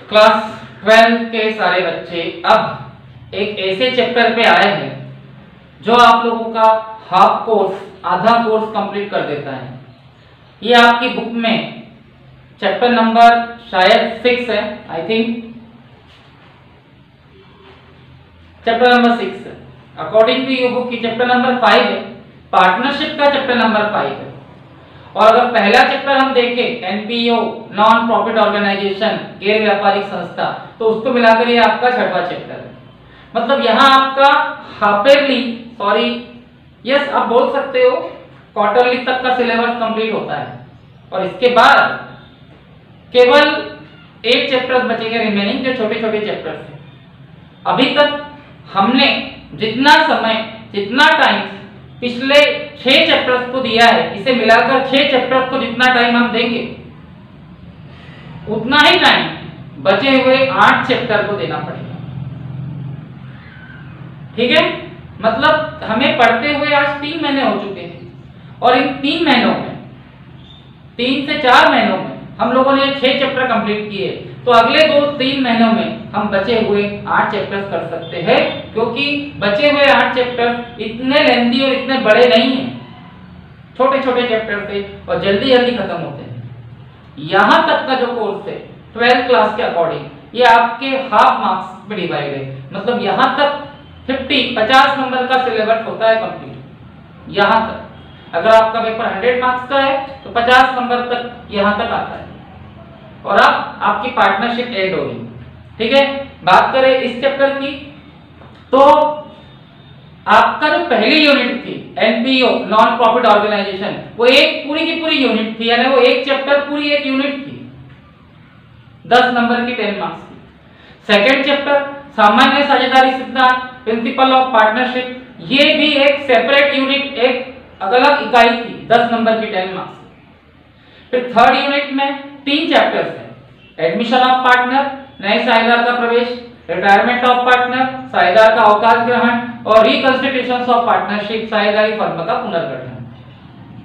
Class 12 के सारे बच्चे अब एक ऐसे चैप्टर पे आए हैं जो आप लोगों का हाफ कोर्स, आधा कोर्स कंप्लीट कर देता है। ये आपकी बुक में चैप्टर नंबर शायद 6 है, आई थिंक चैप्टर नंबर 6 है। अकॉर्डिंग टू यू बुक की चैप्टर नंबर 5 है, पार्टनरशिप का चैप्टर नंबर 5 है। और अगर पहला चैप्टर हम देखें एनपीओ, नॉन प्रॉफिट ऑर्गेनाइजेशन, गैर व्यापारिक संस्था, तो उसको मिलाकर ये आपका छठवां चैप्टर है। मतलब यहाँ आपका हाफेरली, सॉरी यस आप बोल सकते हो, क्वार्टरली तक का सिलेबस कंप्लीट होता है और इसके बाद केवल 8 चैप्टर्स बचेंगे रिमेनिंग, जो छोटे छोटे चैप्टर्स हैं। अभी तक हमने जितना समय, जितना टाइम पिछले 6 चैप्टर्स को दिया है, इसे मिलाकर 6 चैप्टर्स को जितना टाइम हम देंगे उतना ही टाइम बचे हुए 8 चैप्टर को देना पड़ेगा। ठीक है, मतलब हमें पढ़ते हुए आज 3 महीने हो चुके हैं और इन 3 महीनों में, 3 से 4 महीनों में हम लोगों ने 6 चैप्टर कंप्लीट किए, तो अगले 2-3 महीनों में हम बचे हुए 8 चैप्टर्स कर सकते हैं, क्योंकि बचे हुए 8 चैप्टर्स इतने लेंथी और इतने बड़े नहीं हैं, छोटे छोटे चैप्टर थे और जल्दी जल्दी खत्म होते हैं। यहाँ तक का जो कोर्स है 12th क्लास के अकॉर्डिंग ये आपके हाफ मार्क्स में डिवाइड है, मतलब यहाँ तक 50 नंबर का सिलेबस होता है कंप्लीट। यहाँ तक अगर आपका पेपर 100 मार्क्स का है तो 50 नंबर तक यहाँ तक आता है और अब आपकी पार्टनरशिप एंड होगी। ठीक है, बात करें इस चैप्टर की, तो आपका जो पहली यूनिट थी एनपीओ, नॉन प्रॉफिट ऑर्गेनाइजेशन, वो एक पूरी की पूरी यूनिट थी, यानी वो एक चैप्टर पूरी एक यूनिट थी, 10 नंबर की 10 मार्क्स की। सेकेंड चैप्टर सामान्य साझेदारी सिद्धांत, प्रिंसिपल ऑफ पार्टनरशिप, ये भी एक सेपरेट यूनिट, एक अलग इकाई थी, 10 नंबर की 10 मार्क्स। फिर थर्ड यूनिट में 3 चैप्टर्स हैं, एडमिशन ऑफ पार्टनर, नए साझेदार का प्रवेश, रिटायरमेंट ऑफ पार्टनर, साझेदार का अवकाश ग्रहण और रिकंस्टिट्यूशन ऑफ पार्टनरशिप, साझेदारी फर्म का पुनर्गठन।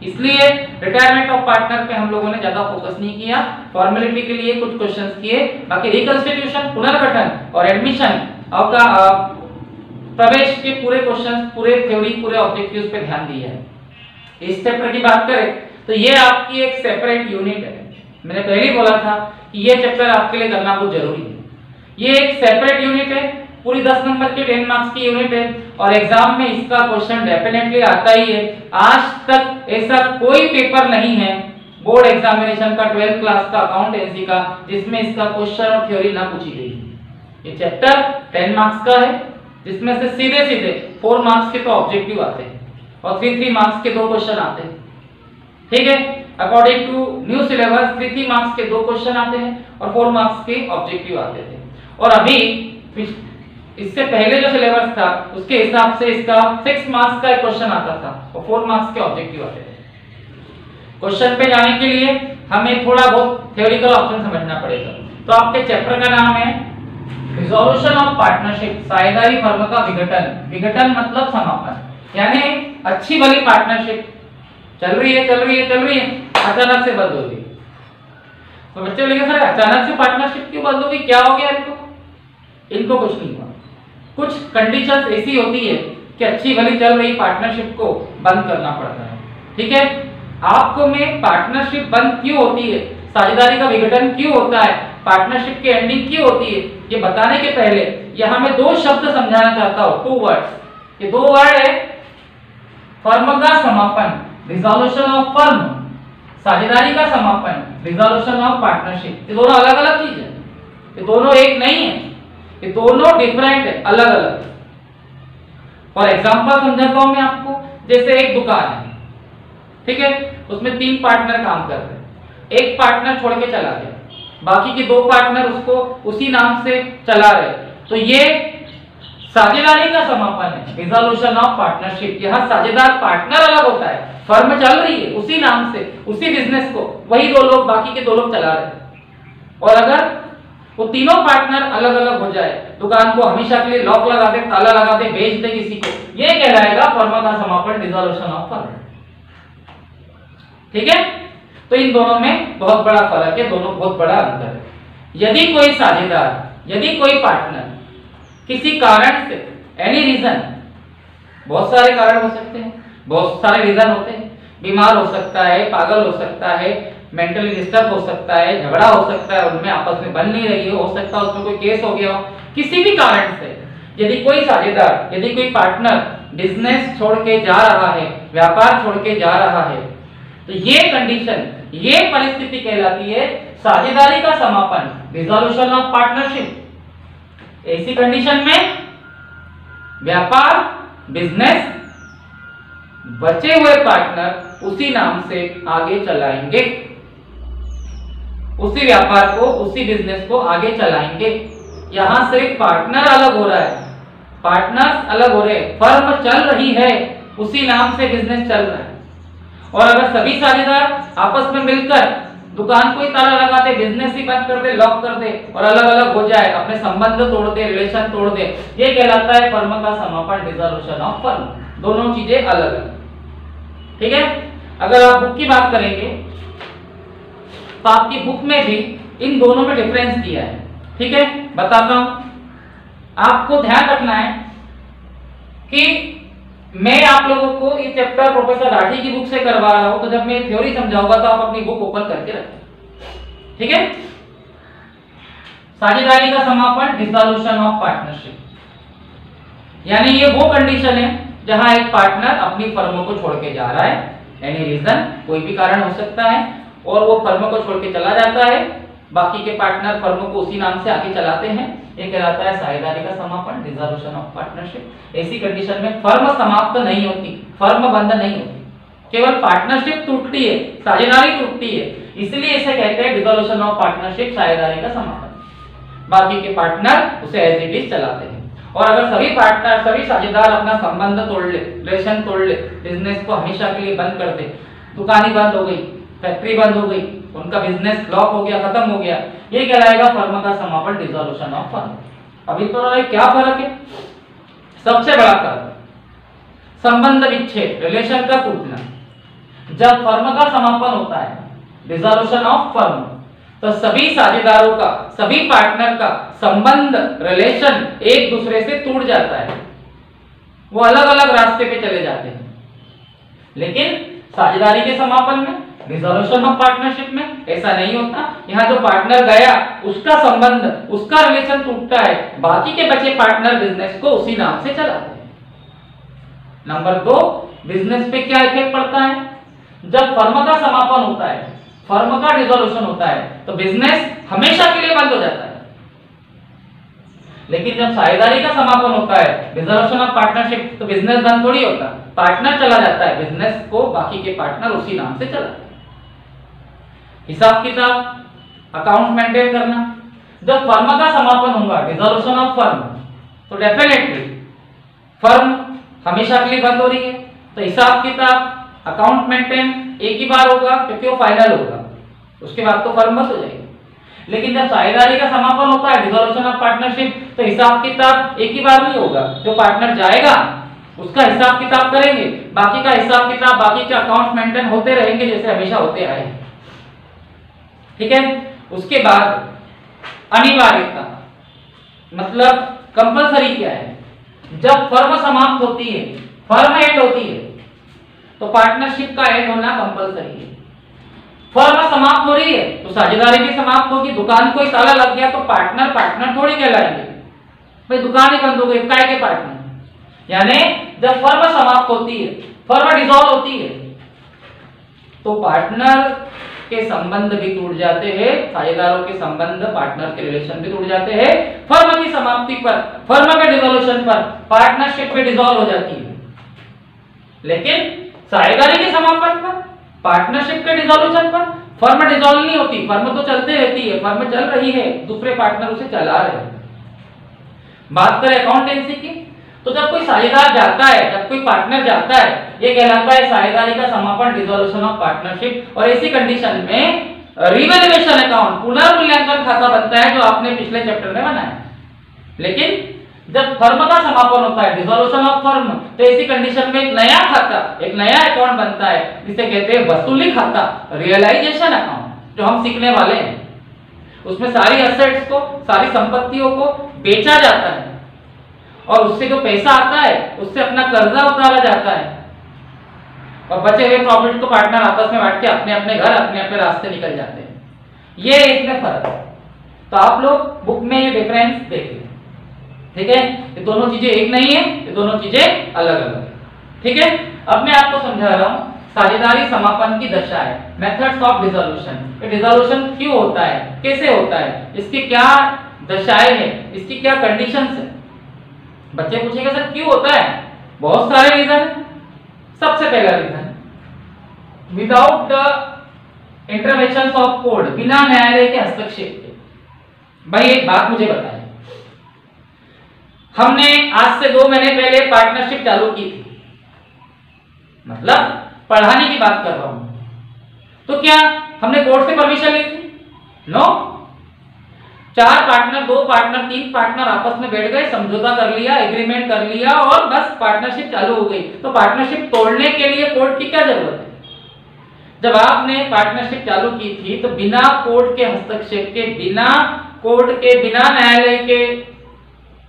इसलिए रिटायरमेंट ऑफ पार्टनर पे हम लोगों ने ज्यादा फोकस नहीं किया, फॉर्मेलिटी के लिए कुछ क्वेश्चंस किए, बाकी रिकंस्टिट्यूशन, पुनर्गठन और एडमिशन का प्रवेश के पूरे क्वेश्चंस, पूरे थ्योरी, पूरे ऑब्जेक्टिव्स पे ध्यान दिया है। इस चैप्टर की बात करें तो ये आपकी एक सेपरेट यूनिट है। मैंने पहले ही बोला था कि ये चैप्टर आपके लिए करना बहुत जरूरी है। ये एक सेपरेट यूनिट है, पूरी 10 नंबर की 10 मार्क्स की यूनिट है और एग्जाम में इसका क्वेश्चन डेफिनेटली आता ही है। आज तक ऐसा कोई पेपर नहीं है बोर्ड एग्जामिनेशन का 12th क्लास का अकाउंटेंसी का जिसमें इसका क्वेश्चन और थ्योरी ना पूछी गई। ये चैप्टर 10 मार्क्स का है, जिसमें से सीधे सीधे 4 मार्क्स के तो ऑब्जेक्टिव आते हैं और 3 मार्क्स के 2 क्वेश्चन आते हैं। ठीक है, according to new syllabus 3 marks के 2 क्वेश्चन आते हैं और 4 मार्क्स के ऑब्जेक्टिव आते थे। और अभी इससे पहले जो सिलेबस था उसके हिसाब से इसका 6 मार्क्स का एक क्वेश्चन आता था और 4 मार्क्स के ऑब्जेक्टिव आते थे। क्वेश्चन पे जाने के लिए हमें थोड़ा बहुत थ्योरिकल ऑप्शन समझना पड़ेगा। तो आपके चैप्टर का नाम है रिजोल्यूशन ऑफ पार्टनरशिप, साझेदारी फर्म का विघटन। विघटन मतलब समापन, यानी अच्छी भली पार्टनरशिप चल रही है, अचानक से बंद हो गई। तो बच्चे बोलेंगे सर अचानक से पार्टनरशिप क्यों बंद हो गई, क्या हो गया इनको कुछ नहीं हुआ। कुछ कंडीशंस ऐसी होती है कि अच्छी भली चल रही पार्टनरशिप को बंद करना पड़ता है। ठीक है, आपको में पार्टनरशिप बंद क्यों होती है, साझेदारी का विघटन क्यों होता है, पार्टनरशिप की एंडिंग क्यों होती है, ये बताने के पहले यहां मैं 2 शब्द समझाना चाहता हूं, 2 वर्ड्स। ये 2 वर्ड है फर्म का समापन, रिजोल्यूशन ऑफ फर्म, साझेदारी का समापन, रिजोल्यूशन ऑफ पार्टनरशिप। ये दोनों अलग अलग चीज है, ये दोनों एक नहीं है, ये दोनों डिफरेंट है, अलग अलग। फॉर एग्जांपल समझाता हूं मैं आपको, जैसे एक दुकान है, ठीक है, उसमें 3 पार्टनर काम कर रहे हैं, एक पार्टनर छोड़ के चला गया, बाकी के 2 पार्टनर उसको उसी नाम से चला रहे, तो ये साझेदारी का समापन है, रिजोल्यूशन ऑफ पार्टनरशिप। यहाँ साझेदार पार्टनर अलग होता है, फर्म चल रही है उसी नाम से, उसी बिजनेस को वही 2 लोग, बाकी के 2 लोग चला रहे हैं। और अगर वो तीनों पार्टनर अलग अलग हो जाए, दुकान को हमेशा के लिए लॉक लगा दे, ताला लगा दे, बेच दे किसी को, ये कहलाएगा फर्म का समापन, रिजोल्यूशन ऑफ फर्म। ठीक है, तो इन दोनों में बहुत बड़ा फर्क है, दोनों बहुत बड़ा अंतर है। यदि कोई साझेदार, यदि कोई पार्टनर किसी कारण से, एनी रीजन, बहुत सारे कारण हो सकते हैं, बहुत सारे रीजन होते हैं, बीमार हो सकता है, पागल हो सकता है, मेंटली डिस्टर्ब हो सकता है, झगड़ा हो सकता है, उनमें आपस में बन नहीं रही हो सकता है उसमें कोई केस हो गया हो, किसी भी कारण से यदि कोई साझेदार, यदि कोई पार्टनर बिजनेस छोड़ के जा रहा है, व्यापार छोड़ के जा रहा है, तो ये कंडीशन, ये परिस्थिति कहलाती है साझेदारी का समापन, डिसॉल्यूशन ऑफ पार्टनरशिप। ऐसी कंडीशन में व्यापार, बिजनेस, बचे हुए पार्टनर उसी नाम से आगे चलाएंगे, उसी व्यापार को, उसी बिजनेस को आगे चलाएंगे। यहां सिर्फ पार्टनर अलग हो रहा है, पार्टनर्स अलग हो रहे हैं, फर्म चल रही है, उसी नाम से बिजनेस चल रहा है। और अगर सभी साझेदार आपस में मिलकर दुकान को ही ताला लगा दे, बिजनेस ही बंद कर दे, लॉक कर दे और अलग अलग हो जाए, अपने संबंध तोड़ दे, रिलेशन तोड़ दे, ये कहलाता है फर्म का समापन, डिसॉल्यूशन ऑफ फर्म। दोनों चीजें अलग है, ठीक है। अगर आप बुक की बात करेंगे तो आपकी बुक में भी इन दोनों में डिफरेंस दिया है, ठीक है, बताता हूं। आपको ध्यान रखना है कि मैं आप लोगों को ये चैप्टर प्रोफेसर राठी की बुक से करवा रहा हूं, तो जब मैं थ्योरी समझाऊंगा तो आप अपनी बुक ओपन करके रखें, ठीक है। साझेदारी का समापन, डिसॉल्यूशन ऑफ पार्टनरशिप, यानी ये वो कंडीशन है जहां एक पार्टनर अपनी फर्म को छोड़ के जा रहा है, एनी रीजन, कोई भी कारण हो सकता है, और वो फर्म को छोड़ के चला जाता है, बाकी के पार्टनर फर्म को उसी नाम से आगे चलाते हैं, ये कहलाता है साझेदारी का समापन, डिसॉल्यूशन ऑफ पार्टनरशिप। ऐसी कंडीशन में फर्म समाप्त नहीं होती, फर्म बंद नहीं होती, केवल पार्टनरशिप टूटती है, साझेदारी टूटती है, इसलिए इसे कहते हैं डिसॉल्यूशन ऑफ पार्टनरशिप, साझेदारी का समापन। बाकी के पार्टनर उसे एज इट इज चलाते हैं। और अगर सभी पार्टनर, सभी साझेदार अपना संबंध तोड़ ले, रिलेशन तोड़ ले, बिजनेस को हमेशा के लिए बंद कर दे, दुकान ही बंद हो गई, फैक्ट्री बंद हो गई, उनका बिजनेस लॉक हो गया, खत्म हो गया, ये कहलाएगा फर्म का समापन, डिसॉल्यूशन ऑफ फर्म। अभी तो क्या फर्क है? सबसे बड़ा फर्क संबंध विच्छेद, रिलेशन का टूटना। जब फर्म का समापन होता है, डिसॉल्यूशन ऑफ फर्म, तो सभी साझेदारों का, सभी पार्टनर का संबंध, रिलेशन एक दूसरे से टूट जाता है, वो अलग अलग रास्ते पे चले जाते हैं। लेकिन साझेदारी के समापन में, डिसॉल्यूशन ऑफ पार्टनरशिप में ऐसा नहीं होता। यहाँ जो पार्टनर गया उसका संबंध, उसका रिलेशन टूटता है, बाकी के बचे पार्टनर बिजनेस को उसी नाम से चलाते हैं। नंबर 2, बिजनेस पे क्या इफेक्ट पड़ता है? जब फर्म का समापन होता है, फर्म का डिसॉल्यूशन होता है, तो बिजनेस हमेशा के लिए बंद हो जाता है। लेकिन जब साझेदारी का समापन होता है, डिसॉल्यूशन ऑफ पार्टनरशिप, तो बिजनेस बंद थोड़ी होता, पार्टनर चला जाता है, बिजनेस को बाकी के पार्टनर उसी नाम से चलाते हैं। हिसाब किताब, अकाउंट मेंटेन करना। जब फर्म का समापन होगा, डिसॉल्यूशन ऑफ फर्म, तो डेफिनेटली फर्म हमेशा के लिए बंद हो रही है, तो हिसाब किताब, अकाउंट मेंटेन एक ही बार होगा क्योंकि वो फाइनल होगा, उसके बाद तो फर्म बंद हो जाएगी। लेकिन जब साझेदारी का समापन होता है, डिसॉल्यूशन ऑफ पार्टनरशिप, तो हिसाब किताब एक ही बार नहीं होगा, जो पार्टनर जाएगा उसका हिसाब किताब करेंगे, बाकी का हिसाब किताब, बाकी के अकाउंट मेंटेन होते रहेंगे जैसे हमेशा होते आए, ठीक है। उसके बाद अनिवार्यता, मतलब कंपलसरी क्या है? जब फर्म समाप्त होती है, फर्म एंड होती है, तो पार्टनरशिप का एंड होना कंपलसरी है। फर्म समाप्त हो रही है तो साझेदारी भी समाप्त होगी, दुकान को ही ताला लग गया तो पार्टनर पार्टनर थोड़ी कहलाएंगे, भाई दुकान ही बंद हो गई, काय के पार्टनर? यानी जब फर्म समाप्त होती है, फर्म डिसॉल्व होती है, तो पार्टनर के संबंध भी टूट जाते हैं, साझेदारों के संबंध, पार्टनर के रिलेशन भी टूट जाते हैं। फर्म की समाप्ति पर, फर्म के डिसॉल्यूशन पर पार्टनरशिप भी डिसॉल्व हो जाती है। लेकिन साझेदारी के समापन पर, पार्टनरशिप के डिसॉल्यूशन पर फर्म डिसॉल्व नहीं होती, फर्म तो चलते रहती है, फर्म चल रही है, दूसरे पार्टनर उसे चला रहे हैं। बात करें अकाउंटेंसी की, तो जब कोई साझेदार जाता है, जब कोई पार्टनर जाता है, ये कहलाता है साझेदारी का समापन, डिसॉल्यूशन ऑफ पार्टनरशिप। और ऐसी कंडीशन में रिवैल्यूएशन अकाउंट, पुनर्मूल्यांकन खाता बनता है, जो आपने पिछले चैप्टर में बनाया। लेकिन जब फर्म का समापन होता है, डिसॉल्यूशन ऑफ फर्म, तो ऐसी कंडीशन में एक नया खाता, एक नया अकाउंट बनता है, जिसे कहते हैं वसूली खाता, रियलाइजेशन अकाउंट, जो हम सीखने वाले हैं। उसमें सारी एसेट्स को, सारी संपत्तियों को बेचा जाता है और उससे जो पैसा आता है उससे अपना कर्जा उतारा जाता है और बचे हुए प्रॉफिट को पार्टनर आपस में बांट के अपने अपने घर, अपने अपने रास्ते निकल जाते हैं। ये इसमें फर्क है। तो आप लोग बुक में ये डिफरेंस देखिए, ठीक है। ये दोनों चीजें एक नहीं है, ये दोनों चीजें अलग अलग है, ठीक है। अब मैं आपको समझा रहा हूं साझेदारी समापन की दशा है, मेथड्स ऑफ डिसोल्यूशन। ये डिसोल्यूशन क्यों होता है, कैसे होता है, इसकी क्या दशाएं हैं, इसकी क्या कंडीशंस है। बच्चे पूछेंगे सर क्यों होता है, बहुत सारे रीजन है। सबसे पहला reason, without the intervention of court, बिना न्यायालय के हस्तक्षेप के। भाई एक बात मुझे बताएं, हमने आज से 2 महीने पहले पार्टनरशिप चालू की थी, मतलब पढ़ाने की बात कर रहा हूं, तो क्या हमने कोर्ट से परमिशन ली थी? नो। 4 पार्टनर, 2 पार्टनर, 3 पार्टनर आपस में बैठ गए, समझौता कर लिया, एग्रीमेंट कर लिया और बस पार्टनरशिप चालू हो गई। तो पार्टनरशिप तोड़ने के लिए कोर्ट की क्या जरूरत है? जब आपने पार्टनरशिप चालू की थी तो बिना कोर्ट के हस्तक्षेप के, बिना कोर्ट के, बिना न्यायालय के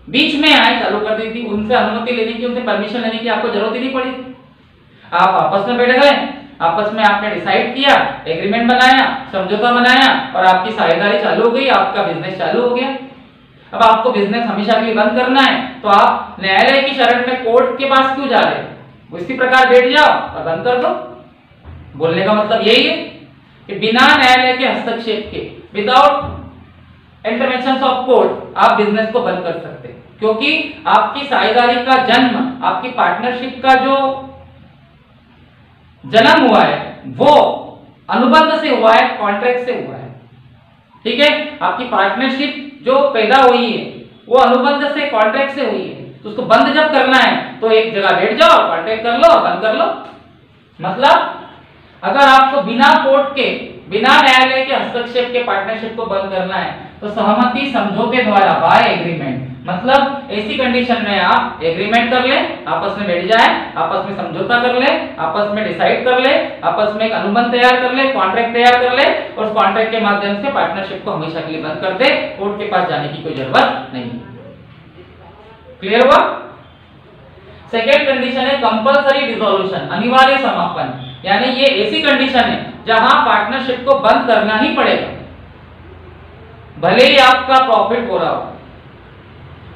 बीच में आए चालू कर दी थी। उनसे अनुमति लेने की, उनसे परमिशन लेने की आपको जरूरत ही नहीं पड़ी थी। आप आपस में बैठ गए, आपस में आपने डिसाइड किया, एग्रीमेंट बनाया, समझौता बनाया और आपकी साझेदारी चालू हो गई, आपका बिजनेस चालू हो गया। अब आपको बिजनेस हमेशा के लिए बंद करना है तो आप न्यायालय की शरण में कोर्ट के पास क्यों जा रहे हैं? उसी प्रकार बैठ जाओ और बंद कर दो। बोलने का मतलब यही है कि बिना न्यायालय के हस्तक्षेप के, विदाउट इंटरवेंशन ऑफ कोर्ट, आप बिजनेस को बंद कर सकते हैं, क्योंकि आपकी साझेदारी का जन्म, आपकी पार्टनरशिप का जो जन्म हुआ है वो अनुबंध से हुआ है, कॉन्ट्रैक्ट से हुआ है, ठीक है। आपकी पार्टनरशिप जो पैदा हुई है वो अनुबंध से, कॉन्ट्रैक्ट से हुई है। तो उसको बंद जब करना है तो एक जगह बैठ जाओ, कॉन्ट्रैक्ट कर लो, बंद कर लो। मतलब अगर आपको बिना कोर्ट के, बिना न्यायालय के हस्तक्षेप के पार्टनरशिप को बंद करना है तो सहमति समझौते द्वारा, बाय एग्रीमेंट, मतलब ऐसी कंडीशन में आप एग्रीमेंट कर ले, आपस में बैठ जाए, आपस में समझौता कर ले, आपस में डिसाइड कर ले, आपस में एक अनुबंध तैयार कर ले, कॉन्ट्रैक्ट तैयार कर ले और उस कॉन्ट्रैक्ट के माध्यम से पार्टनरशिप को हमेशा के लिए बंद कर दे। कोर्ट के पास जाने की कोई जरूरत नहीं। क्लियर हुआ? सेकेंड कंडीशन है कंपल्सरी डिसोल्यूशन, अनिवार्य समापन। यानी ये ऐसी कंडीशन है जहां पार्टनरशिप को बंद करना ही पड़ेगा, भले ही आपका प्रॉफिट हो रहा हो।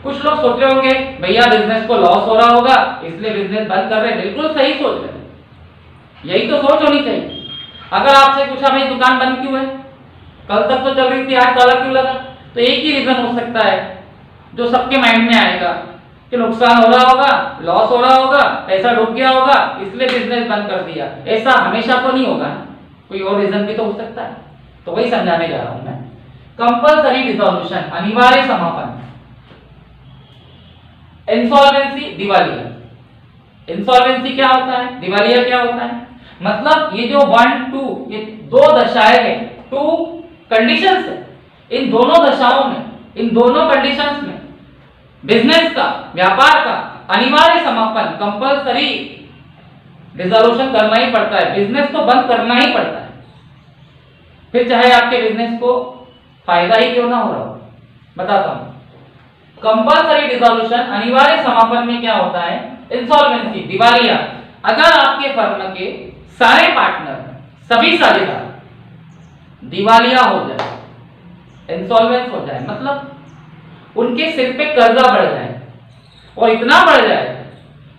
कुछ लोग सोच रहे होंगे भैया बिजनेस को लॉस हो रहा होगा इसलिए बिजनेस बंद कर रहे हैं। बिल्कुल सही सोच रहे हैं, यही तो सोच होनी चाहिए। अगर आपसे पूछा भाई दुकान बंद क्यों है, कल तक तो चल रही थी, आज ताला क्यों लगा, तो एक ही रीजन हो सकता है जो सबके माइंड में आएगा कि नुकसान हो रहा होगा, लॉस हो रहा होगा, पैसा डूब गया होगा इसलिए बिजनेस बंद कर दिया। ऐसा हमेशा तो नहीं होगा, कोई और रीजन भी तो हो सकता है। तो वही समझाने जा रहा हूं मैं। कंपल्सरी डिसोल्यूशन, अनिवार्य समापन। इंसॉल्वेंसी, दिवालिया। इंसॉल्वेंसी क्या होता है, दिवालिया क्या होता है? मतलब ये जो 1, 2, ये 2 दशाएं हैं, 2 कंडीशंस है। इन दोनों दशाओं में, इन दोनों कंडीशंस में बिजनेस का, व्यापार का अनिवार्य समापन, कंपल्सरी डिसोल्यूशन करना ही पड़ता है। बिजनेस को बंद करना ही पड़ता है, फिर चाहे आपके बिजनेस को फायदा ही क्यों ना हो रहा हो। बताता हूं। कंपल्सरी डिसोल्यूशन, अनिवार्य समापन में क्या होता है? इंसॉल्वेंसी, दिवालिया। अगर आपके फर्म के सारे पार्टनर, सभी साझेदार दिवालिया हो जाए, इंसॉल्वेंस हो जाए, मतलब उनके सिर पे कर्जा बढ़ जाए और इतना बढ़ जाए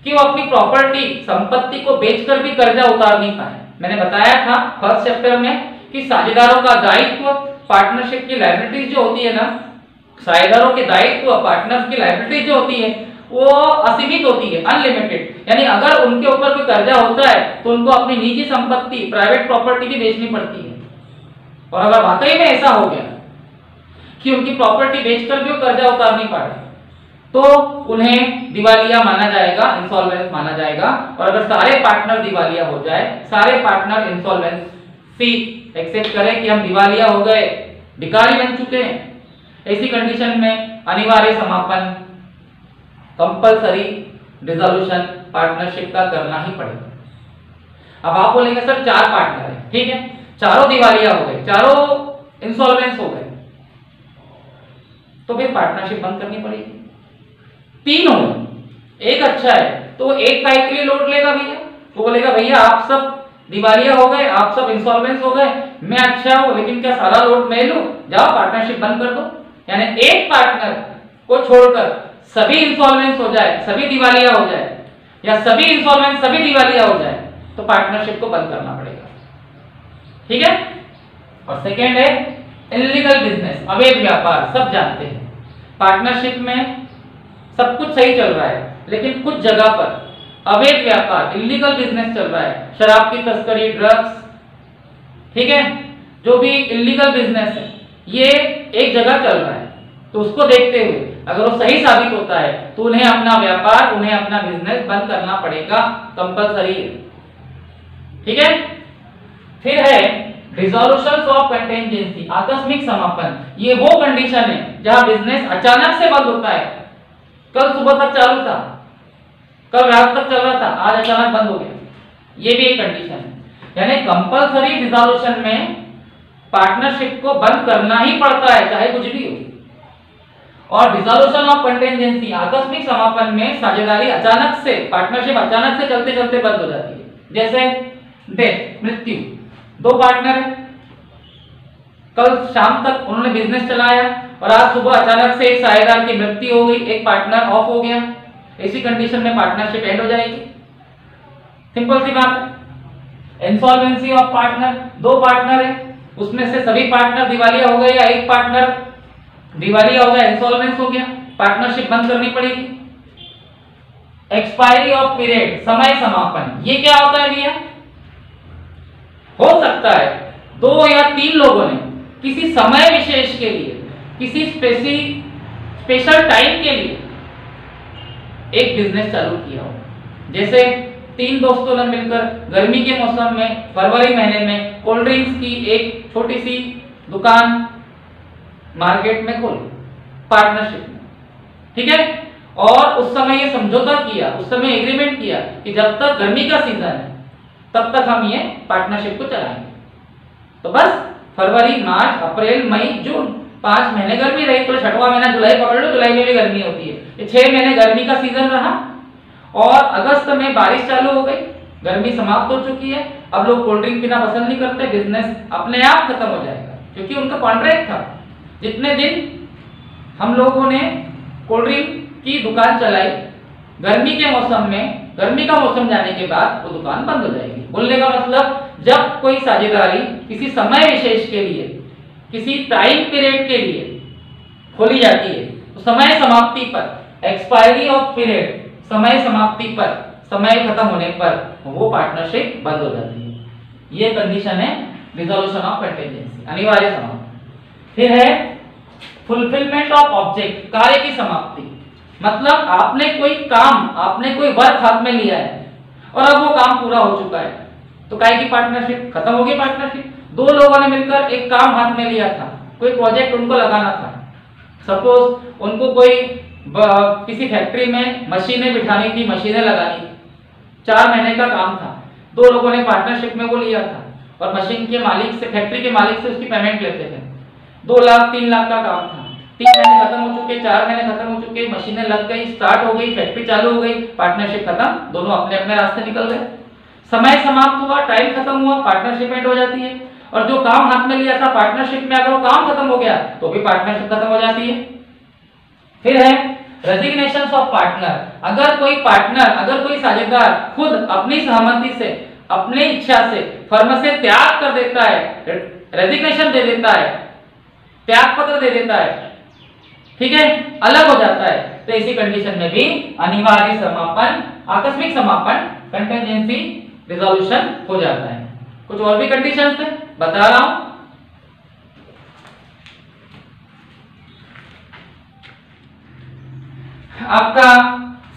कि वो अपनी प्रॉपर्टी, संपत्ति को बेचकर भी कर्जा उतार नहीं पाए। मैंने बताया था फर्स्ट चैप्टर में कि साझेदारों का दायित्व, पार्टनरशिप की लायबिलिटीज जो होती है ना, साझेदारों के दायित्व, पार्टनर्स की लायबिलिटीज जो होती है वो असीमित होती है, अनलिमिटेड। यानी अगर उनके ऊपर कोई कर्जा होता है तो उनको अपनी निजी संपत्ति, प्राइवेट प्रॉपर्टी भी बेचनी पड़ती है। और अगर वाकई में ऐसा हो गया कि उनकी प्रॉपर्टी बेचकर भी वो कर्जा उतार नहीं पा रहे तो उन्हें दिवालिया माना जाएगा, इंसॉल्वेंस माना जाएगा। और अगर सारे पार्टनर दिवालिया हो जाए, सारे पार्टनर इंसॉल्वेंसी एक्सेप्ट करें कि हम दिवालिया हो गए, भिखारी बन चुके हैं, ऐसी कंडीशन में अनिवार्य समापन, कंपल्सरी डिसोल्यूशन पार्टनरशिप का करना ही पड़ेगा। अब आप बोलेंगे सर 4 पार्टनर है, ठीक है, चारों दिवालिया हो गए, चारों इंसॉल्वेंस हो गए, तो फिर पार्टनरशिप बंद करनी पड़ेगी। तीन हो, एक अच्छा है तो एक का एक के लिए लोड लेगा भैया, वो बोलेगा भैया आप सब दिवालिया हो गए, आप सब इंसॉल्वेंस हो गए, मैं अच्छा हूं लेकिन क्या सारा लोड मैं लूं, जाओ पार्टनरशिप बंद कर दो। यानी एक पार्टनर को छोड़कर सभी इंसॉल्वेंस हो जाए, सभी दिवालिया हो जाए, या सभी इंसॉल्वेंस सभी दिवालिया हो जाए, तो पार्टनरशिप को बंद करना पड़ेगा। ठीक है। और सेकेंड है इलीगल बिजनेस, अवैध व्यापार। सब जानते हैं पार्टनरशिप में सब कुछ सही चल रहा है लेकिन कुछ जगह पर अवैध व्यापार, इलीगल बिजनेस चल रहा है, शराब की तस्करी, ड्रग्स, ठीक है, जो भी इलीगल बिजनेस है ये एक जगह चल रहा है, तो उसको देखते हुए अगर वो सही साबित होता है तो उन्हें अपना व्यापार, उन्हें अपना बिजनेस बंद करना पड़ेगा, कंपलसरी है। ठीक है। फिर है डिसॉल्यूशन ऑफ कंटिजेंसी, आकस्मिक समापन। ये वो कंडीशन है जहां बिजनेस अचानक से बंद होता है। कल सुबह तक चालू था, कल रात तक चल रहा था, आज अचानक बंद हो गया, ये भी एक कंडीशन है। यानी कंपलसरी डिसॉल्यूशन में पार्टनरशिप को बंद करना ही पड़ता है चाहे कुछ भी हो। और डिसॉल्यूशन ऑफ कंटिजेंसी, आकस्मिक समापन में साझेदारी अचानक से, पार्टनरशिप अचानक से चलते चलते बंद हो जाती है। जैसे डेथ, मृत्यु, दो पार्टनर है, कल शाम तक उन्होंने बिजनेस चलाया और आज सुबह अचानक से एक साझेदार की मृत्यु हो गई, एक पार्टनर ऑफ हो गया, ऐसी कंडीशन में पार्टनरशिप एंड हो जाएगी। सिंपल सी बात है। इंसॉल्वेंसी ऑफ पार्टनर, दो पार्टनर है, उसमें से सभी पार्टनर दिवालिया हो गए या एक पार्टनर दिवालिया हो गया, इंसॉल्वेंस हो गया, पार्टनरशिप बंद करनी पड़ेगी। एक्सपायरी ऑफ पीरियड, समय समापन, ये क्या होता है भैया? हो सकता है दो या तीन लोगों ने किसी समय विशेष के लिए, किसी स्पेशल टाइम के लिए एक बिजनेस चालू किया हो। जैसे तीन दोस्तों ने मिलकर गर्मी के मौसम में फरवरी महीने में कोल्ड ड्रिंक्स की एक छोटी सी दुकान मार्केट में खोली पार्टनरशिप में, ठीक है। और उस समय ये समझौता किया, उस समय एग्रीमेंट किया कि जब तक गर्मी का सीजन है तब तक हम ये पार्टनरशिप को चलाएंगे। तो बस फरवरी, मार्च, अप्रैल, मई, जून, 5 महीने गर्मी रही, तो छठवां महीना जुलाई पकड़ लो, जुलाई में भी गर्मी होती है। ये 6 महीने गर्मी का सीजन रहा और अगस्त में बारिश चालू हो गई, गर्मी समाप्त हो चुकी है। अब लोग कोल्ड ड्रिंक पीना पसंद नहीं करते, बिजनेस अपने आप खत्म हो जाएगा क्योंकि उनका कॉन्ट्रैक्ट था। जितने दिन हम लोगों ने कोल्ड ड्रिंक की दुकान चलाई, गर्मी के मौसम में, गर्मी का मौसम जाने के बाद वो दुकान बंद हो जाएगी। बोलने का मतलब जब कोई साझेदारी किसी समय विशेष के लिए, किसी टाइम पीरियड के लिए खोली जाती है तो समय समाप्ति पर, एक्सपायरी ऑफ पीरियड, समय समाप्ति पर, समय खत्म होने पर वो पार्टनरशिप बंद हो जाती है। ये कंडीशन है डिसॉल्यूशन ऑफ कंटिजेंसी, अनिवार्य समाप्ति। फिर है फुलफिलमेंट ऑफ ऑब्जेक्ट, कार्य की समाप्ति। मतलब आपने कोई काम, आपने कोई वर्क हाथ में लिया है और अब वो काम पूरा हो चुका है तो काय की पार्टनरशिप खत्म हो गई। पार्टनरशिप, दो लोगों ने मिलकर एक काम हाथ में लिया था, कोई प्रोजेक्ट उनको लगाना था। सपोज उनको कोई किसी फैक्ट्री में मशीनें बिठानी थी, मशीनें लगानी, 4 महीने का काम था। दो लोगों ने पार्टनरशिप में वो लिया था और मशीन के मालिक से, फैक्ट्री के मालिक से उसकी पेमेंट लेते थे। 2 लाख 3 लाख का काम था, 3 महीने खत्म हो चुके, 4 महीने खत्म हो चुके, मशीनें लग गई, स्टार्ट हो गई, फैक्ट्री चालू हो गई, पार्टनरशिप खत्म, दोनों अपने अपने रास्ते निकल गए। समय समाप्त हुआ, टाइम खत्म हुआ, पार्टनरशिप एंड हो जाती है। और जो काम हाथ में लिया था पार्टनरशिप में, अगर वो काम खत्म हो गया तो भी पार्टनरशिप खत्म हो जाती है। फिर है रेजिग्नेशन ऑफ पार्टनर। अगर कोई पार्टनर, अगर कोई साझेदार खुद अपनी सहमति से, अपनी इच्छा से फर्म से त्याग कर देता है, रेजिग्नेशन दे देता है, त्याग पत्र दे देता है, ठीक है, अलग हो जाता है, तो इसी कंडीशन में भी अनिवार्य समापन, आकस्मिक समापन, कंटिजेंसी रिजोल्यूशन हो जाता है। कुछ और भी कंडीशंस है, बता रहा हूं। आपका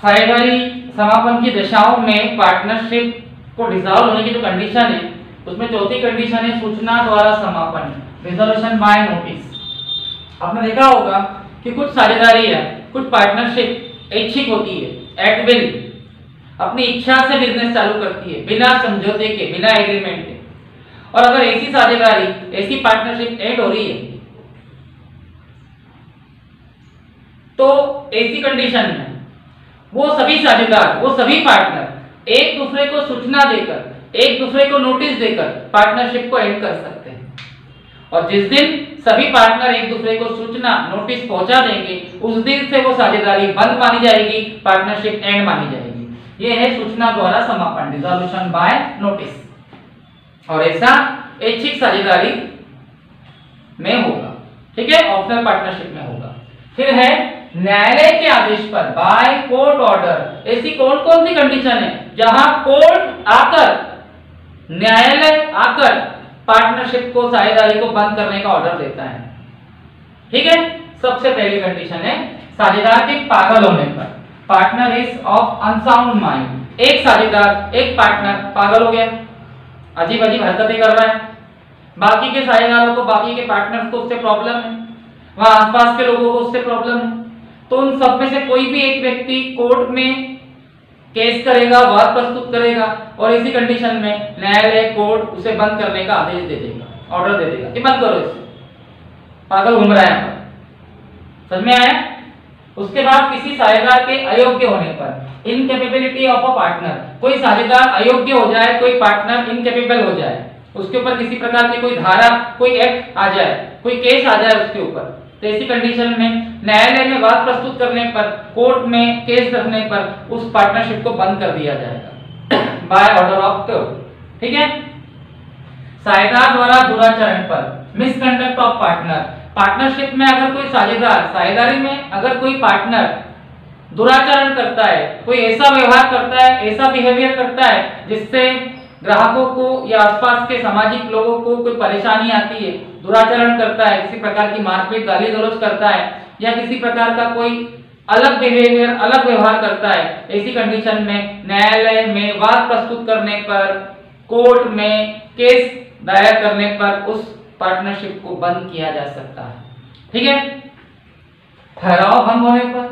साझेदारी समापन की दशाओं में पार्टनरशिप को डिसॉल्व होने की जो कंडीशन है उसमें चौथी कंडीशन है सूचना द्वारा समापन, रिजोल्यूशन बाय नोटिस। आपने देखा होगा कि कुछ साझेदारी है, कुछ पार्टनरशिप ऐच्छिक होती है, एट विल, अपनी इच्छा से बिजनेस चालू करती है, बिना समझौते के, बिना एग्रीमेंट के। और अगर ऐसी साझेदारी, ऐसी पार्टनरशिप एंड हो रही है तो ऐसी कंडीशन में वो सभी साझेदार, वो सभी पार्टनर एक दूसरे को सूचना देकर, एक दूसरे को नोटिस देकर पार्टनरशिप को एंड कर सकते हैं। और जिस दिन सभी पार्टनर एक दूसरे को सूचना, नोटिस पहुंचा देंगे, उस दिन से वो साझेदारी बंद मानी जाएगी, पार्टनरशिप एंड मानी जाएगी। ये है सूचना द्वारा समापन, डिसॉल्यूशन बाय नोटिस। और ऐसा ऐच्छिक साझेदारी में होगा, ठीक है, ऑप्शनल पार्टनरशिप में होगा। फिर है न्यायालय के आदेश पर, बाय कोर्ट ऑर्डर। ऐसी कौन कौन सी कंडीशन है जहां कोर्ट आकर, न्यायालय आकर पार्टनरशिप को, साझेदारी को बंद करने का ऑर्डर देता है? ठीक है, सबसे पहली कंडीशन है साझेदार के पागल होने पर, partner is of unsound mind. एक साझेदार, एक पार्टनर पागल हो गया, अजीब अजीब हरकतें कर रहा है, बाकी के साझेदारों को, बाकी के पार्टनर्स को उससे प्रॉब्लम है, वहां आसपास के लोगों को उससे प्रॉब्लम है, तो उन सब में से कोई भी एक व्यक्ति कोर्ट में केस करेगा, वाद प्रस्तुत करेगा, और इसी कंडीशन में न्यायालय, कोर्ट उसे बंद करने का आदेश दे देगा, ऑर्डर दे देगा कि बंद करो इसे, पागल घूम रहा है। समझ में आया? उसके बाद किसी साझेदार के अयोग्य होने पर, इनकेपेबिलिटी ऑफ अ पार्टनर, कोई साझेदार अयोग्य हो जाए, कोई पार्टनर इनकेपेबल हो जाए, उसके ऊपर किसी प्रकार की कोई धारा, कोई एक्ट आ जाए, कोई केस आ जाए उसके ऊपर, तो ऐसी कंडीशन में न्यायालय में वाद प्रस्तुत करने पर, कोर्ट में केस रखने पर उस पार्टनरशिप को बंद कर दिया जाएगा बाय ऑर्डर ऑफ कोर्ट। ठीक है। साझेदार द्वारा दुराचरण पर, मिसकंडक्ट ऑफ पार्टनर, पार्टनरशिप में अगर कोई साझेदार, साझेदारी में अगर कोई पार्टनर दुराचरण करता है, कोई ऐसा व्यवहार करता है, ऐसा बिहेवियर करता है जिससे ग्राहकों को या आसपास के सामाजिक लोगों को कोई परेशानी आती है, दुराचरण करता है, किसी प्रकार की मारपीट, गाली गलौज करता है, या किसी प्रकार का कोई अलग बिहेवियर, अलग व्यवहार करता है, ऐसी कंडीशन में न्यायालय में वाद प्रस्तुत करने पर, कोर्ट में केस दायर करने पर उस पार्टनरशिप को बंद किया जा सकता है। ठीक है। ठहराव भंग होने पर,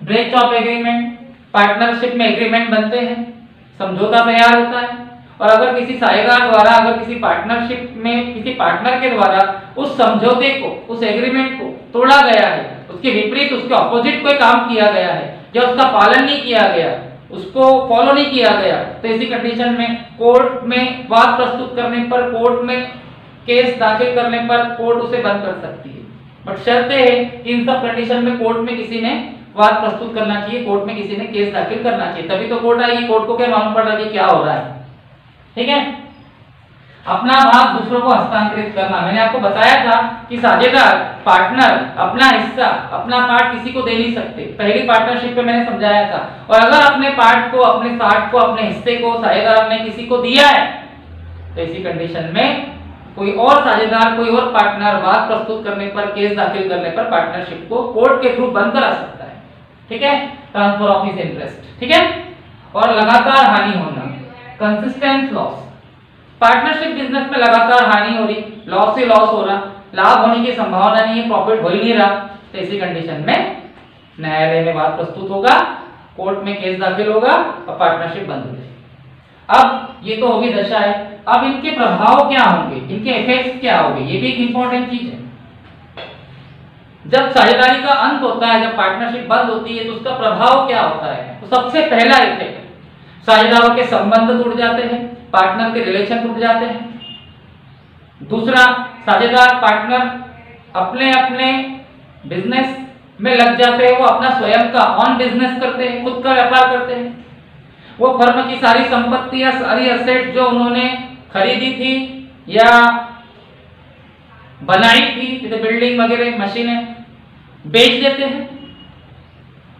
ब्रेच ऑफ एग्रीमेंट, पार्टनरशिप में एग्रीमेंट बनते हैं, समझौता तैयार होता है, और अगर किसी साझेदार द्वारा, अगर किसी पार्टनरशिप में किसी पार्टनर के द्वारा उस समझौते को, उस एग्रीमेंट को तोड़ा गया है, उसके विपरीत, उसके ऑपोजिट कोई काम किया गया है, या उसका पालन नहीं किया गया, उसको फॉलो नहीं किया गया, तो ऐसी कंडीशन में कोर्ट में वाद प्रस्तुत करने पर, कोर्ट में केस दाखिल करने पर कोर्ट उसे बंद कर सकती है। बट शर्त है कि इन सब कंडीशन में कोर्ट में किसी ने वाद प्रस्तुत करना चाहिए, कोर्ट में किसी ने केस दाखिल करना चाहिए, तभी तो कोर्ट आएगी। कोर्ट को क्या मालूम पड़ रहा है कि क्या हो रहा है। ठीक है। अपना भाग दूसरों को हस्तांतरित करना, मैंने आपको बताया था कि साझेदार, पार्टनर अपना हिस्सा, अपना पार्ट किसी को दे नहीं सकते, पहली पार्टनरशिप पे मैंने समझाया था। और अगर अपने पार्ट को, अपने पार्ट को, अपने हिस्से को साझेदार ने किसी को दिया है, तो इसी कंडीशन में कोई और साझेदार, कोई और पार्टनर वाद प्रस्तुत करने पर, केस दाखिल करने पर पार्टनरशिप को कोर्ट के थ्रू बंद करा सकता है। ठीक है। Transfer of his interest. ठीक है। और लगातार हानि होना, कंसिस्टेंट लॉस, पार्टनरशिप बिजनेस में लगातार हानि हो रही, लॉस से लॉस हो रहा, लाभ होने की संभावना नहीं है, प्रॉफिट हो ही नहीं रहा, तो इसी कंडीशन में न्यायालय में वाद प्रस्तुत होगा, कोर्ट में केस दाखिल होगा और पार्टनरशिप बंद हो जाएगी। अब ये तो होगी दशा है, अब इनके प्रभाव क्या होंगे, इनके इफेक्ट्स क्या होंगे, ये भी एक इंपॉर्टेंट चीज है। जब साझेदारी का अंत होता है, जब पार्टनरशिप बंद होती है, तो उसका प्रभाव क्या होता है? तो सबसे पहला इफेक्ट, साझेदारों के संबंध टूट जाते हैं, पार्टनर के रिलेशन टूट जाते हैं। दूसरा, साझेदार, पार्टनर अपने अपने बिजनेस में लग जाते हैं, वो अपना स्वयं का ऑन बिजनेस करते हैं, खुद का व्यापार करते हैं। वो फर्म की सारी संपत्ति या सारी एसेट जो उन्होंने खरीदी थी या बनाई थी, जैसे बिल्डिंग वगैरह, मशीनें, बेच देते हैं।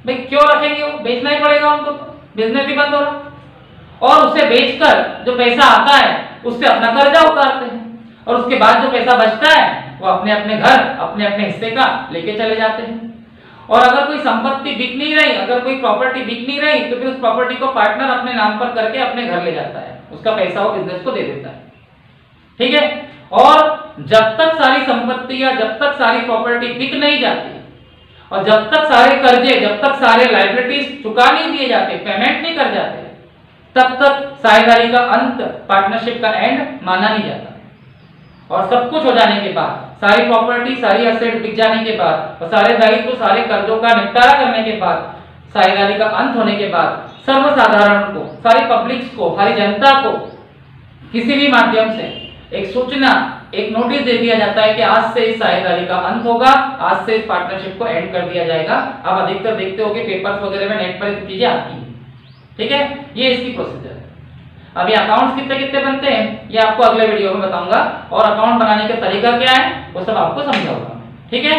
भाई क्यों रखेंगे, वो बेचना ही पड़ेगा उनको, बिजनेस भी बंद हो रहा। और उसे बेचकर जो पैसा आता है उससे अपना कर्जा उतारते हैं, और उसके बाद जो पैसा बचता है वो अपने अपने घर, अपने अपने हिस्से का लेके चले जाते हैं। और अगर कोई संपत्ति बिक नहीं रही, अगर कोई प्रॉपर्टी बिक नहीं रही, तो फिर उस प्रॉपर्टी को पार्टनर अपने नाम पर करके अपने घर ले जाता है, उसका पैसा वो बिजनेस को दे देता है। ठीक है। और जब तक सारी संपत्ति या जब तक सारी प्रॉपर्टी बिक नहीं जाती, और जब तक सारे कर्जे, जब तक सारे लायबिलिटीज चुका नहीं दिए जाते, पेमेंट नहीं कर जाते, तब तक साझेदारी का अंत, पार्टनरशिप का एंड माना नहीं जाता। और सब कुछ हो जाने के बाद, सारी प्रॉपर्टी सारी एसेट बिक जाने के बाद और सारे दायित्व सारे कर्जों का निपटारा करने के बाद, साझेदारी का अंत होने के बाद सर्वसाधारण को, सारी पब्लिक्स को, सारी जनता को किसी भी माध्यम से एक सूचना, एक नोटिस दे दिया जाता है कि आज से इस साझेदारी का अंत होगा, आज से इस पार्टनरशिप को एंड कर दिया जाएगा। आप अधिकतर देखते हो कि पेपर्स वगैरह में, नेट पर चीजें आती हैं। ठीक है, ये इसकी प्रोसीजर है। अब ये अकाउंट्स कितने कितने बनते हैं ये आपको अगले वीडियो में बताऊंगा, और अकाउंट बनाने का तरीका क्या है वो सब आपको समझाऊंगा। ठीक है।